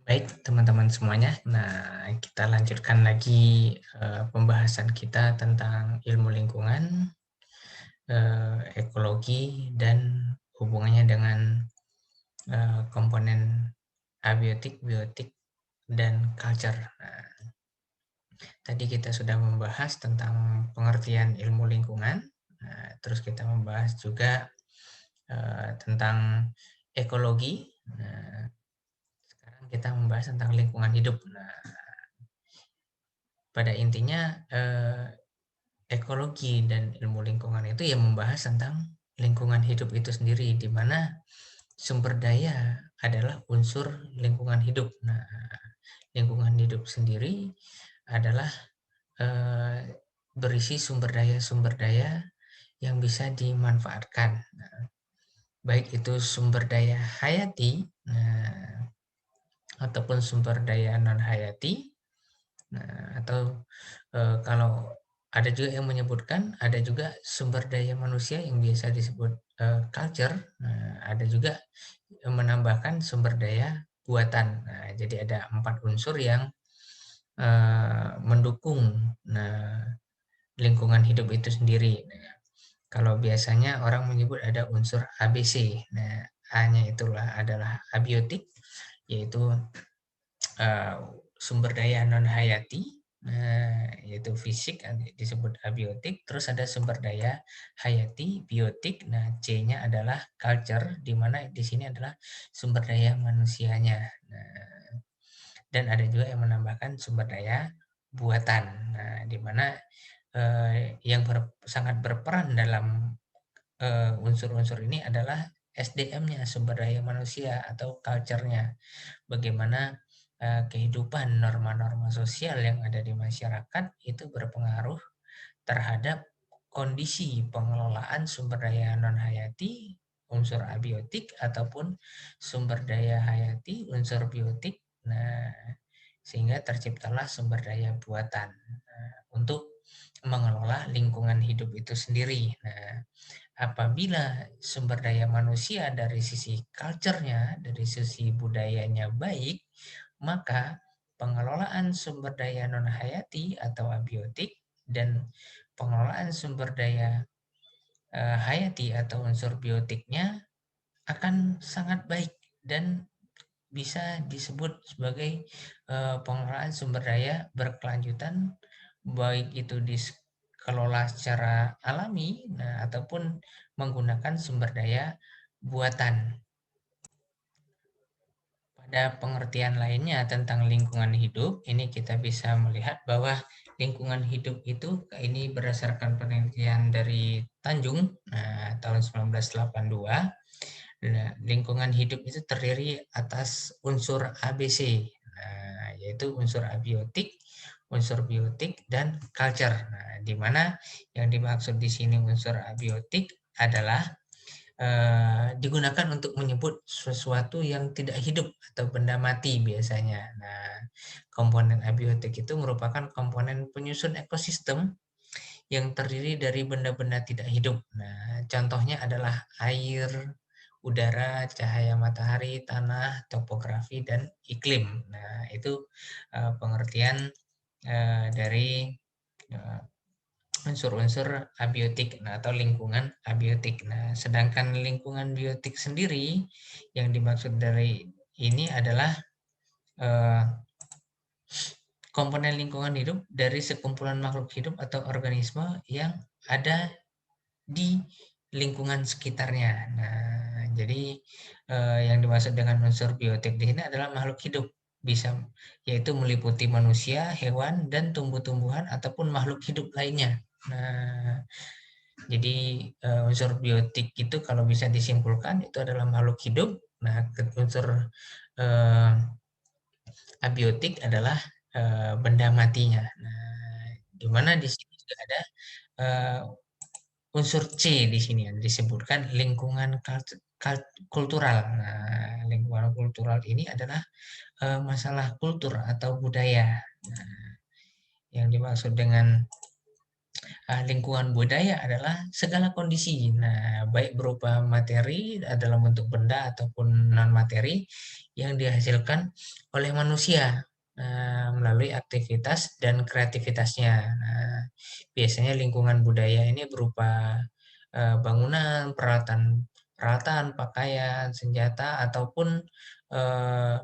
Baik, teman-teman semuanya. Nah, kita lanjutkan lagi pembahasan kita tentang ilmu lingkungan, ekologi, dan hubungannya dengan komponen abiotik, biotik, dan culture. Nah, tadi kita sudah membahas tentang pengertian ilmu lingkungan. Nah, terus kita membahas juga tentang ekologi. Nah, sekarang kita membahas tentang lingkungan hidup. Nah, pada intinya ekologi dan ilmu lingkungan itu yang membahas tentang lingkungan hidup itu sendiri, di mana sumber daya adalah unsur lingkungan hidup. Nah, lingkungan hidup sendiri adalah eh, berisi sumber daya yang bisa dimanfaatkan. Nah, baik itu sumber daya hayati, nah, ataupun sumber daya non hayati. Nah, atau kalau ada juga yang menyebutkan ada juga sumber daya manusia yang biasa disebut culture. Nah, ada juga yang menambahkan sumber daya buatan. Nah, jadi ada 4 unsur yang mendukung lingkungan hidup itu sendiri. Nah, kalau biasanya orang menyebut ada unsur ABC. Nah, A-nya itulah adalah abiotik, yaitu uh, sumber daya non hayati, yaitu fisik disebut abiotik. Terus ada sumber daya hayati, biotik. Nah, C-nya adalah culture, di mana di sini adalah sumber daya manusianya. Nah, dan ada juga yang menambahkan sumber daya buatan. Nah, di mana yang sangat berperan dalam unsur-unsur ini adalah SDM-nya, sumber daya manusia atau culture-nya. Bagaimana kehidupan norma-norma sosial yang ada di masyarakat itu berpengaruh terhadap kondisi pengelolaan sumber daya non hayati, unsur abiotik, ataupun sumber daya hayati, unsur biotik. Nah, sehingga terciptalah sumber daya buatan untuk mengelola lingkungan hidup itu sendiri. Nah, apabila sumber daya manusia dari sisi culture-nya, dari sisi budayanya baik, maka pengelolaan sumber daya non hayati atau abiotik dan pengelolaan sumber daya hayati atau unsur biotiknya akan sangat baik dan bisa disebut sebagai pengelolaan sumber daya berkelanjutan, baik itu dikelola secara alami, nah, ataupun menggunakan sumber daya buatan. Pada pengertian lainnya tentang lingkungan hidup, ini kita bisa melihat bahwa lingkungan hidup itu ini berdasarkan penelitian dari Tanjung tahun 1982. Nah, lingkungan hidup itu terdiri atas unsur ABC, yaitu unsur abiotik, unsur biotik, dan culture. Nah, di mana yang dimaksud di sini unsur abiotik adalah digunakan untuk menyebut sesuatu yang tidak hidup atau benda mati biasanya. Nah, komponen abiotik itu merupakan komponen penyusun ekosistem yang terdiri dari benda-benda tidak hidup. Nah, contohnya adalah air, udara, cahaya matahari, tanah, topografi, dan iklim. Nah, itu pengertian dari uh, unsur-unsur abiotik atau lingkungan abiotik. Nah, sedangkan lingkungan biotik sendiri yang dimaksud dari ini adalah eh, komponen lingkungan hidup dari sekumpulan makhluk hidup atau organisme yang ada di lingkungan sekitarnya. Nah, jadi yang dimaksud dengan unsur biotik di sini adalah makhluk hidup, bisa yaitu meliputi manusia, hewan, dan tumbuh-tumbuhan ataupun makhluk hidup lainnya. Nah, jadi unsur biotik itu kalau bisa disimpulkan itu adalah makhluk hidup. Nah, unsur abiotik adalah benda matinya. Nah, di mana di sini juga ada unsur C di sini yang disebutkan lingkungan kultural. Nah, lingkungan kultural ini adalah masalah kultur atau budaya. Nah, yang dimaksud dengan Lingkungan budaya adalah segala kondisi. Nah, baik berupa materi dalam bentuk benda ataupun non materi yang dihasilkan oleh manusia melalui aktivitas dan kreativitasnya. Nah, biasanya lingkungan budaya ini berupa bangunan, peralatan, pakaian, senjata ataupun eh,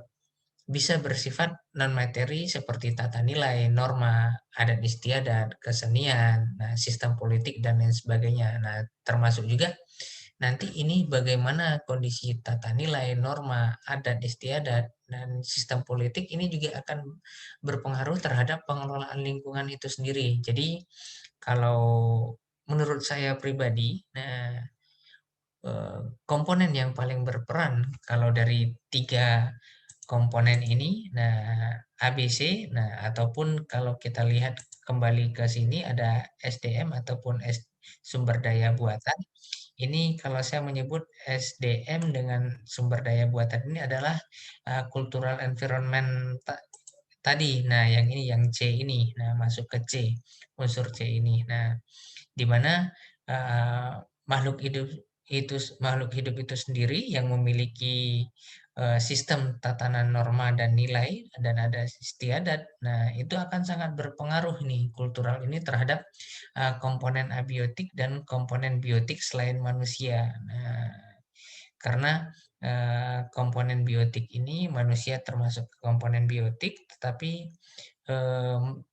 bisa bersifat non-materi seperti tata nilai, norma, adat istiadat, kesenian, nah, sistem politik, dan lain sebagainya. Nah, termasuk juga nanti ini bagaimana kondisi tata nilai, norma, adat istiadat, dan sistem politik ini juga akan berpengaruh terhadap pengelolaan lingkungan itu sendiri. Jadi, kalau menurut saya pribadi, nah, komponen yang paling berperan kalau dari tiga komponen ini, nah ABC, nah ataupun kalau kita lihat kembali ke sini ada SDM ataupun sumber daya buatan. Ini kalau saya menyebut SDM dengan sumber daya buatan ini adalah cultural environment tadi. Nah, yang ini yang C ini. Nah, masuk ke C, unsur C ini. Nah, di mana uh, makhluk hidup itu sendiri yang memiliki sistem tatanan norma dan nilai dan ada istiadat. Nah, itu akan sangat berpengaruh nih kultural ini terhadap komponen abiotik dan komponen biotik selain manusia. Nah, karena komponen biotik ini manusia termasuk komponen biotik, tetapi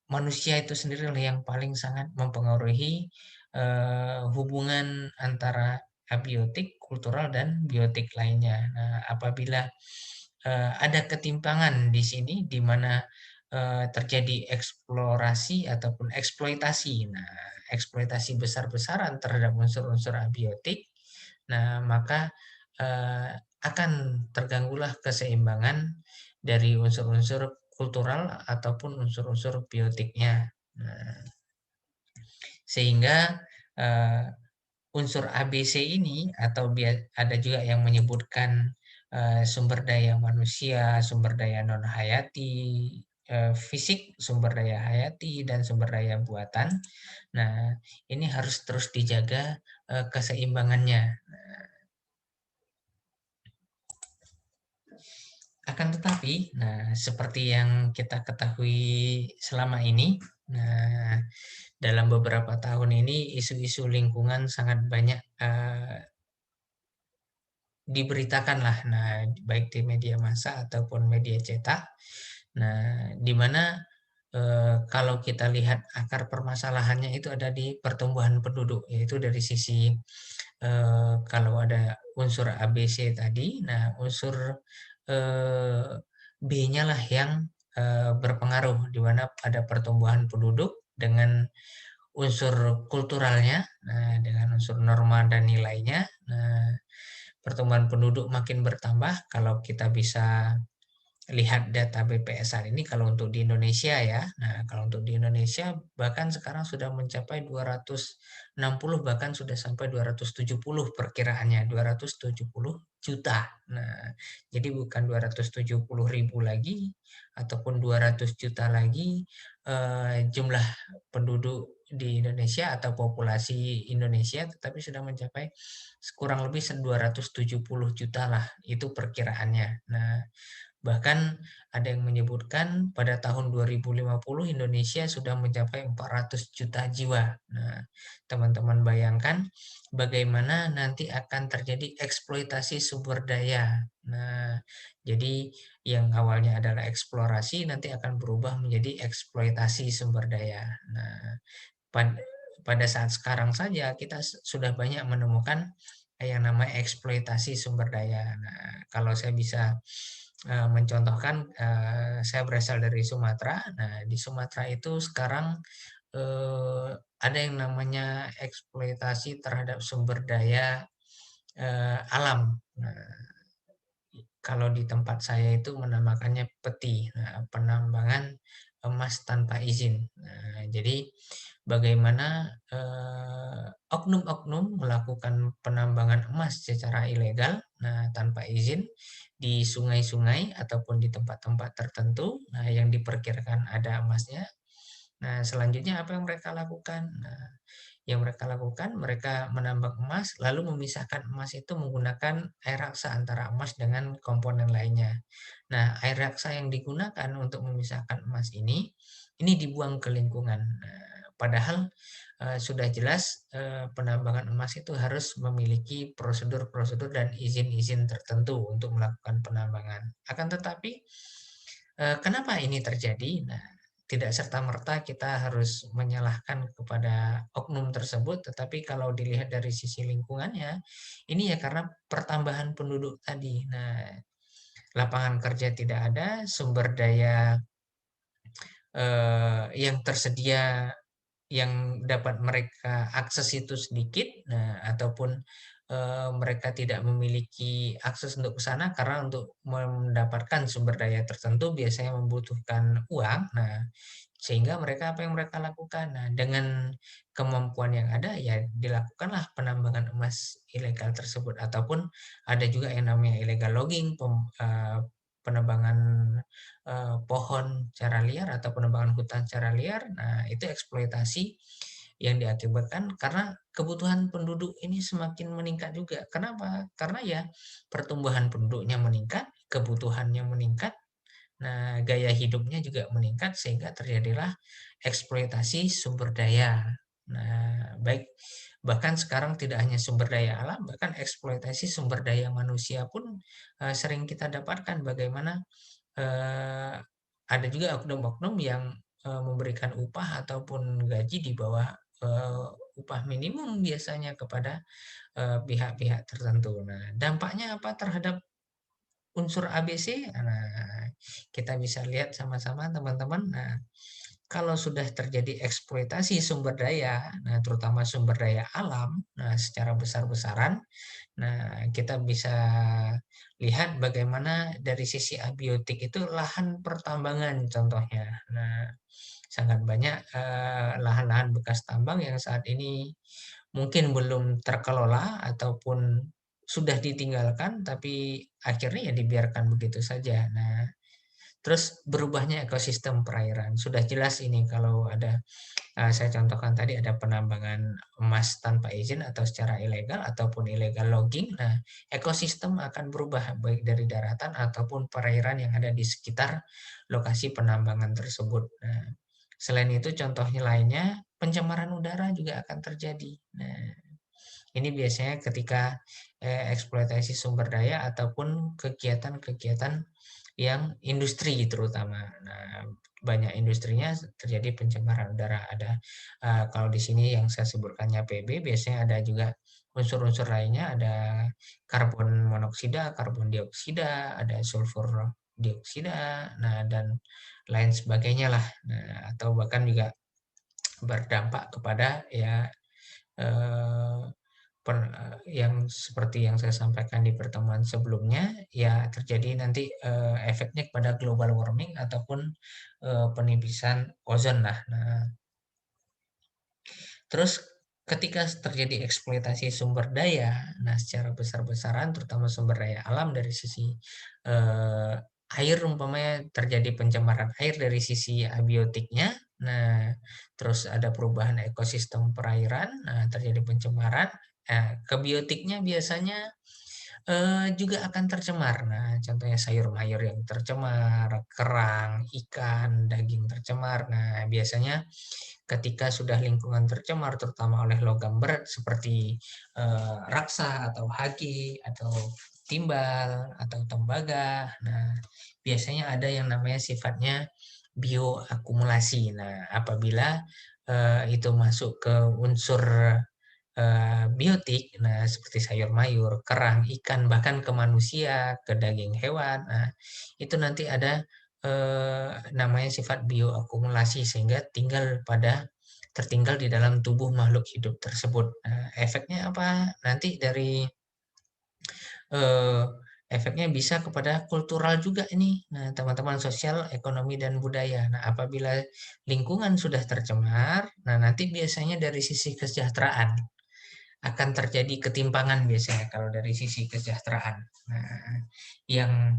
manusia itu sendiri yang paling sangat mempengaruhi hubungan antara abiotik, kultural, dan biotik lainnya. Nah, apabila ada ketimpangan di sini di mana terjadi eksplorasi ataupun eksploitasi. Nah, eksploitasi besar-besaran terhadap unsur-unsur abiotik, nah maka eh, akan terganggulah keseimbangan dari unsur-unsur kultural ataupun unsur-unsur biotiknya. Nah, sehingga eh, unsur ABC ini atau ada juga yang menyebutkan sumber daya manusia, sumber daya non hayati, fisik, sumber daya hayati, dan sumber daya buatan. Nah, ini harus terus dijaga keseimbangannya. Akan tetapi, nah seperti yang kita ketahui selama ini, nah dalam beberapa tahun ini isu-isu lingkungan sangat banyak diberitakan lah, nah baik di media massa ataupun media cetak. Nah, di mana kalau kita lihat akar permasalahannya itu ada di pertumbuhan penduduk, yaitu dari sisi kalau ada unsur ABC tadi, nah unsur B-nya lah yang berpengaruh, di mana ada pertumbuhan penduduk dengan unsur kulturalnya, nah dengan unsur norma dan nilainya. Nah, pertumbuhan penduduk makin bertambah kalau kita bisa lihat data BPS saat ini kalau untuk di Indonesia ya. Nah, kalau untuk di Indonesia bahkan sekarang sudah mencapai 260, bahkan sudah sampai 270 perkiraannya, 270 juta. Nah, jadi bukan 270.000 lagi ataupun 200 juta lagi jumlah penduduk di Indonesia atau populasi Indonesia, tetapi sudah mencapai kurang lebih 270 juta lah, itu perkiraannya. Nah, bahkan ada yang menyebutkan pada tahun 2050 Indonesia sudah mencapai 400 juta jiwa. Nah, teman-teman bayangkan bagaimana nanti akan terjadi eksploitasi sumber daya. Nah, jadi yang awalnya adalah eksplorasi nanti akan berubah menjadi eksploitasi sumber daya. Nah, pada saat sekarang saja kita sudah banyak menemukan yang namanya eksploitasi sumber daya. Nah, kalau saya bisa mencontohkan, saya berasal dari Sumatera. Nah, di Sumatera itu sekarang ada yang namanya eksploitasi terhadap sumber daya alam. Nah, kalau di tempat saya itu menamakannya peti, nah, penambangan emas tanpa izin. Nah, jadi bagaimana oknum-oknum melakukan penambangan emas secara ilegal, nah tanpa izin di sungai-sungai ataupun di tempat-tempat tertentu, nah yang diperkirakan ada emasnya. Nah, selanjutnya apa yang mereka lakukan? Nah, yang mereka lakukan, mereka menambang emas, lalu memisahkan emas itu menggunakan air raksa antara emas dengan komponen lainnya. Nah, air raksa yang digunakan untuk memisahkan emas ini dibuang ke lingkungan. Nah, padahal sudah jelas penambangan emas itu harus memiliki prosedur-prosedur dan izin-izin tertentu untuk melakukan penambangan. Akan tetapi, kenapa ini terjadi? Nah, tidak serta-merta kita harus menyalahkan kepada oknum tersebut, tetapi kalau dilihat dari sisi lingkungannya, ini ya karena pertambahan penduduk tadi. Nah, lapangan kerja tidak ada, sumber daya yang tersedia yang dapat mereka akses itu sedikit, nah ataupun mereka tidak memiliki akses untuk ke sana karena untuk mendapatkan sumber daya tertentu biasanya membutuhkan uang. Nah, sehingga mereka apa yang mereka lakukan? Nah, dengan kemampuan yang ada ya dilakukanlah penambangan emas ilegal tersebut ataupun ada juga yang namanya illegal logging, penebangan pohon secara liar atau penebangan hutan secara liar. Nah, itu eksploitasi yang diakibatkan karena kebutuhan penduduk ini semakin meningkat juga. Kenapa? Karena ya pertumbuhan penduduknya meningkat, kebutuhannya meningkat, nah gaya hidupnya juga meningkat sehingga terjadilah eksploitasi sumber daya. Nah, baik bahkan sekarang tidak hanya sumber daya alam, bahkan eksploitasi sumber daya manusia pun sering kita dapatkan bagaimana Eee, ada juga oknum-oknum yang memberikan upah ataupun gaji di bawah upah minimum biasanya kepada pihak-pihak tertentu. Nah, dampaknya apa terhadap unsur ABC? Nah, kita bisa lihat sama-sama teman-teman. Nah, kalau sudah terjadi eksploitasi sumber daya, nah terutama sumber daya alam, nah secara besar-besaran, nah kita bisa lihat bagaimana dari sisi abiotik itu lahan pertambangan contohnya. Nah, sangat banyak lahan-lahan bekas tambang yang saat ini mungkin belum terkelola ataupun sudah ditinggalkan, tapi akhirnya ya dibiarkan begitu saja. Nah, terus berubahnya ekosistem perairan. Sudah jelas ini kalau ada saya contohkan tadi ada penambangan emas tanpa izin atau secara ilegal ataupun illegal logging. Nah, ekosistem akan berubah baik dari daratan ataupun perairan yang ada di sekitar lokasi penambangan tersebut. Nah, selain itu contohnya lainnya pencemaran udara juga akan terjadi. Nah, ini biasanya ketika eksploitasi sumber daya ataupun kegiatan-kegiatan yang industri terutama. Nah, banyak industrinya terjadi pencemaran udara. Ada kalau di sini yang saya sebutkannya PB, biasanya ada juga unsur-unsur lainnya, ada karbon monoksida, karbon dioksida, ada sulfur dioksida, nah dan lain sebagainya lah. Nah, atau bahkan juga berdampak kepada ya eh, yang seperti yang saya sampaikan di pertemuan sebelumnya, ya terjadi nanti efeknya kepada global warming ataupun penipisan ozon lah. Nah, terus ketika terjadi eksploitasi sumber daya, nah secara besar-besaran, terutama sumber daya alam dari sisi eh, air, umpamanya terjadi pencemaran air dari sisi abiotiknya, nah terus ada perubahan ekosistem perairan, nah terjadi pencemaran, nah, kebiotiknya biasanya juga akan tercemar. Nah, contohnya sayur mayur yang tercemar, kerang, ikan, daging tercemar. Nah, biasanya ketika sudah lingkungan tercemar, terutama oleh logam berat seperti raksa atau hagi atau timbal atau tembaga. Nah, biasanya ada yang namanya sifatnya bioakumulasi. Nah, apabila itu masuk ke unsur biotik, nah seperti sayur mayur, kerang, ikan, bahkan ke manusia, ke daging hewan. Nah, itu nanti ada namanya sifat bioakumulasi sehingga tertinggal di dalam tubuh makhluk hidup tersebut. Nah, efeknya apa? Nanti dari eh, efeknya bisa kepada kultural juga ini. Nah, teman-teman, sosial, ekonomi dan budaya. Nah, apabila lingkungan sudah tercemar, nah nanti biasanya dari sisi kesejahteraan akan terjadi ketimpangan biasanya kalau dari sisi kesejahteraan. Nah, yang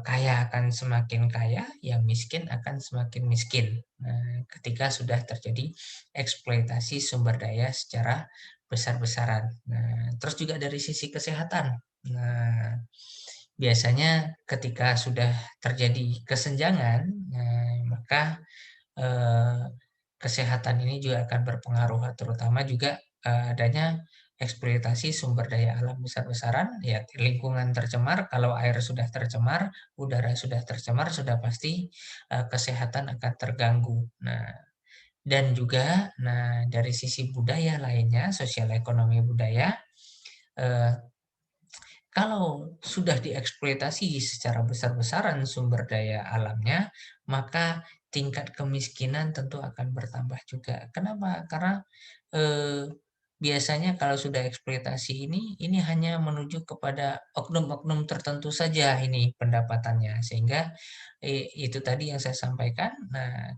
kaya akan semakin kaya, yang miskin akan semakin miskin. Nah, ketika sudah terjadi eksploitasi sumber daya secara besar-besaran. Nah, terus juga dari sisi kesehatan. Nah, biasanya ketika sudah terjadi kesenjangan, maka eh, kesehatan ini juga akan berpengaruh, terutama juga adanya eksploitasi sumber daya alam besar-besaran, ya lingkungan tercemar. Kalau air sudah tercemar, udara sudah tercemar, sudah pasti kesehatan akan terganggu. Nah, dan juga dari sisi budaya lainnya, sosial ekonomi budaya, eh, kalau sudah dieksploitasi secara besar-besaran sumber daya alamnya, maka tingkat kemiskinan tentu akan bertambah juga. Kenapa? Karena eh, biasanya kalau sudah eksploitasi ini hanya menuju kepada oknum-oknum tertentu saja ini pendapatannya, sehingga itu tadi yang saya sampaikan. Nah,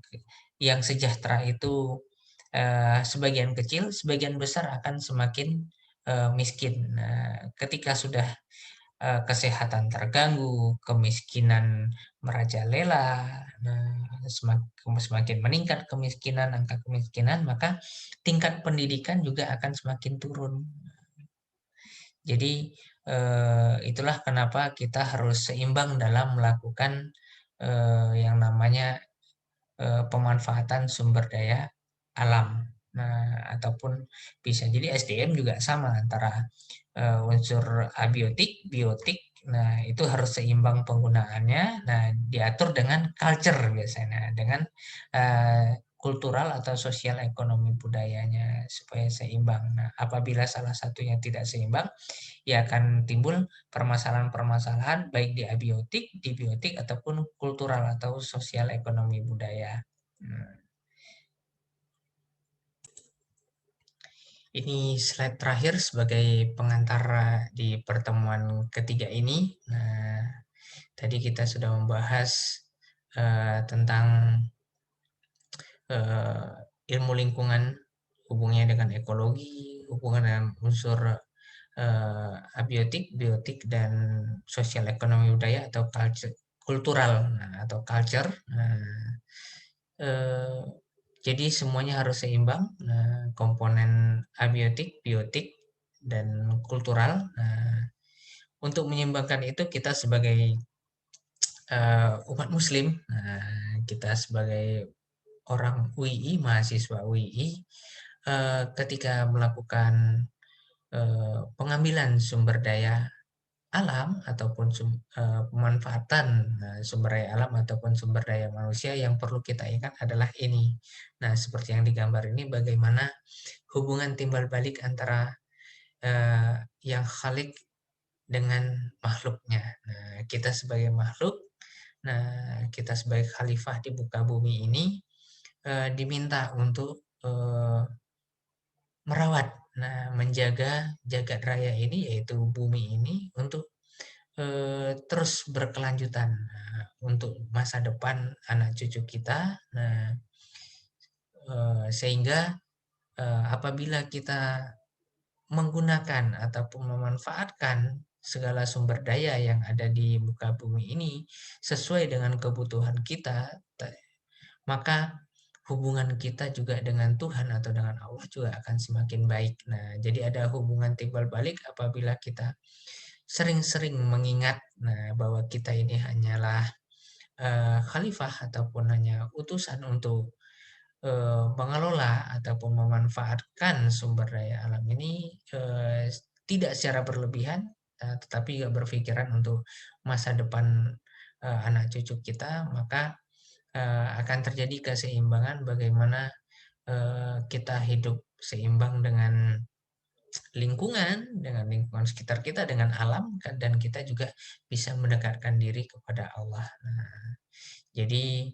yang sejahtera itu sebagian kecil, sebagian besar akan semakin miskin. Nah, ketika sudah kesehatan terganggu, kemiskinan merajalela, nah, semakin meningkat kemiskinan, angka kemiskinan, maka tingkat pendidikan juga akan semakin turun. Jadi itulah kenapa kita harus seimbang dalam melakukan yang namanya pemanfaatan sumber daya alam. Nah, ataupun bisa jadi SDM juga sama antara unsur abiotik, biotik. Nah, itu harus seimbang penggunaannya. Nah, diatur dengan culture biasanya, dengan kultural atau sosial ekonomi budayanya supaya seimbang. Nah, apabila salah satunya tidak seimbang, ya akan timbul permasalahan-permasalahan baik di abiotik, di biotik ataupun kultural atau sosial ekonomi budaya. Ini slide terakhir sebagai pengantar di pertemuan ketiga ini. Nah, tadi kita sudah membahas tentang ilmu lingkungan, hubungannya dengan ekologi, hubungan dengan unsur abiotik, biotik, dan sosial ekonomi budaya atau culture, kultural, atau culture. Nah, eh, jadi semuanya harus seimbang, komponen abiotik, biotik, dan kultural. Nah, untuk menyeimbangkan itu kita sebagai umat Muslim, kita sebagai orang UII, mahasiswa UII, ketika melakukan pengambilan sumber daya alam ataupun pemanfaatan sumber daya alam ataupun sumber daya manusia, yang perlu kita ingat adalah ini. Nah, seperti yang digambar ini, bagaimana hubungan timbal balik antara yang khalik dengan makhluknya. Nah, kita sebagai makhluk, kita sebagai khalifah di muka bumi ini diminta untuk merawat, menjaga jagat raya ini, yaitu bumi ini, untuk terus berkelanjutan untuk masa depan anak cucu kita. Nah, sehingga apabila kita menggunakan ataupun memanfaatkan segala sumber daya yang ada di muka bumi ini sesuai dengan kebutuhan kita, maka hubungan kita juga dengan Tuhan atau dengan Allah juga akan semakin baik. Nah, jadi ada hubungan timbal balik apabila kita sering-sering mengingat bahwa kita ini hanyalah khalifah ataupun hanya utusan untuk mengelola ataupun memanfaatkan sumber daya alam ini tidak secara berlebihan, tetapi juga berpikiran untuk masa depan anak cucu kita, maka akan terjadi keseimbangan bagaimana kita hidup seimbang dengan lingkungan sekitar kita, dengan alam, dan kita juga bisa mendekatkan diri kepada Allah. Nah, jadi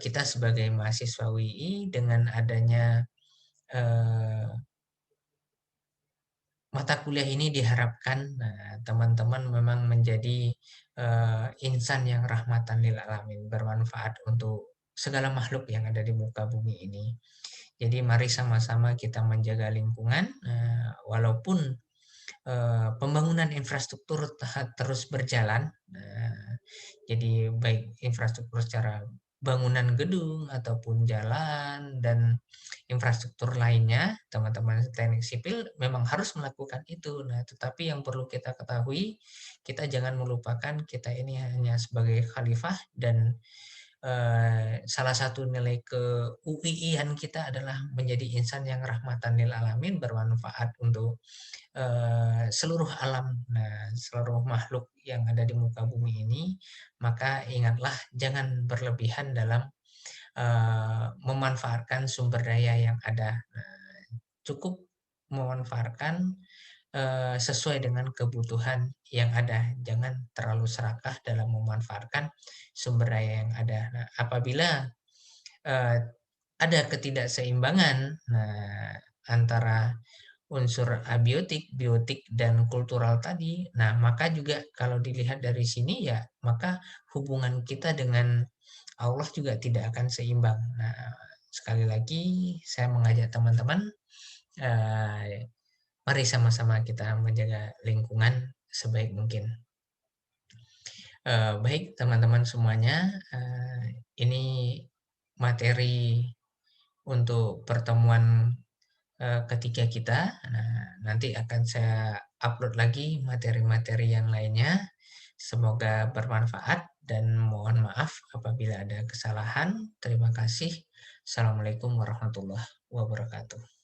kita sebagai mahasiswa WI, dengan adanya mata kuliah ini diharapkan teman-teman memang menjadi insan yang rahmatan lil alamin, bermanfaat untuk segala makhluk yang ada di muka bumi ini. Jadi mari sama-sama kita menjaga lingkungan, walaupun pembangunan infrastruktur terus berjalan. Jadi baik infrastruktur secara bangunan gedung ataupun jalan dan infrastruktur lainnya, teman-teman teknik sipil memang harus melakukan itu. Nah, tetapi yang perlu kita ketahui, kita jangan melupakan kita ini hanya sebagai khalifah dan salah satu nilai ke-UI-an kita adalah menjadi insan yang rahmatan lil alamin, bermanfaat untuk seluruh alam, nah seluruh makhluk yang ada di muka bumi ini, maka ingatlah jangan berlebihan dalam memanfaatkan sumber daya yang ada. Nah, cukup memanfaatkan sesuai dengan kebutuhan yang ada. Jangan terlalu serakah dalam memanfaatkan sumber daya yang ada. Nah, apabila eh, ada ketidakseimbangan, nah antara unsur abiotik, biotik, dan kultural tadi. Nah, maka juga kalau dilihat dari sini ya, maka hubungan kita dengan Allah juga tidak akan seimbang. Nah, sekali lagi saya mengajak teman-teman, mari sama-sama kita menjaga lingkungan sebaik mungkin. Baik teman-teman semuanya, ini materi untuk pertemuan ketiga kita. Nah, nanti akan saya upload lagi materi-materi yang lainnya. Semoga bermanfaat dan mohon maaf apabila ada kesalahan. Terima kasih. Assalamualaikum warahmatullahi wabarakatuh.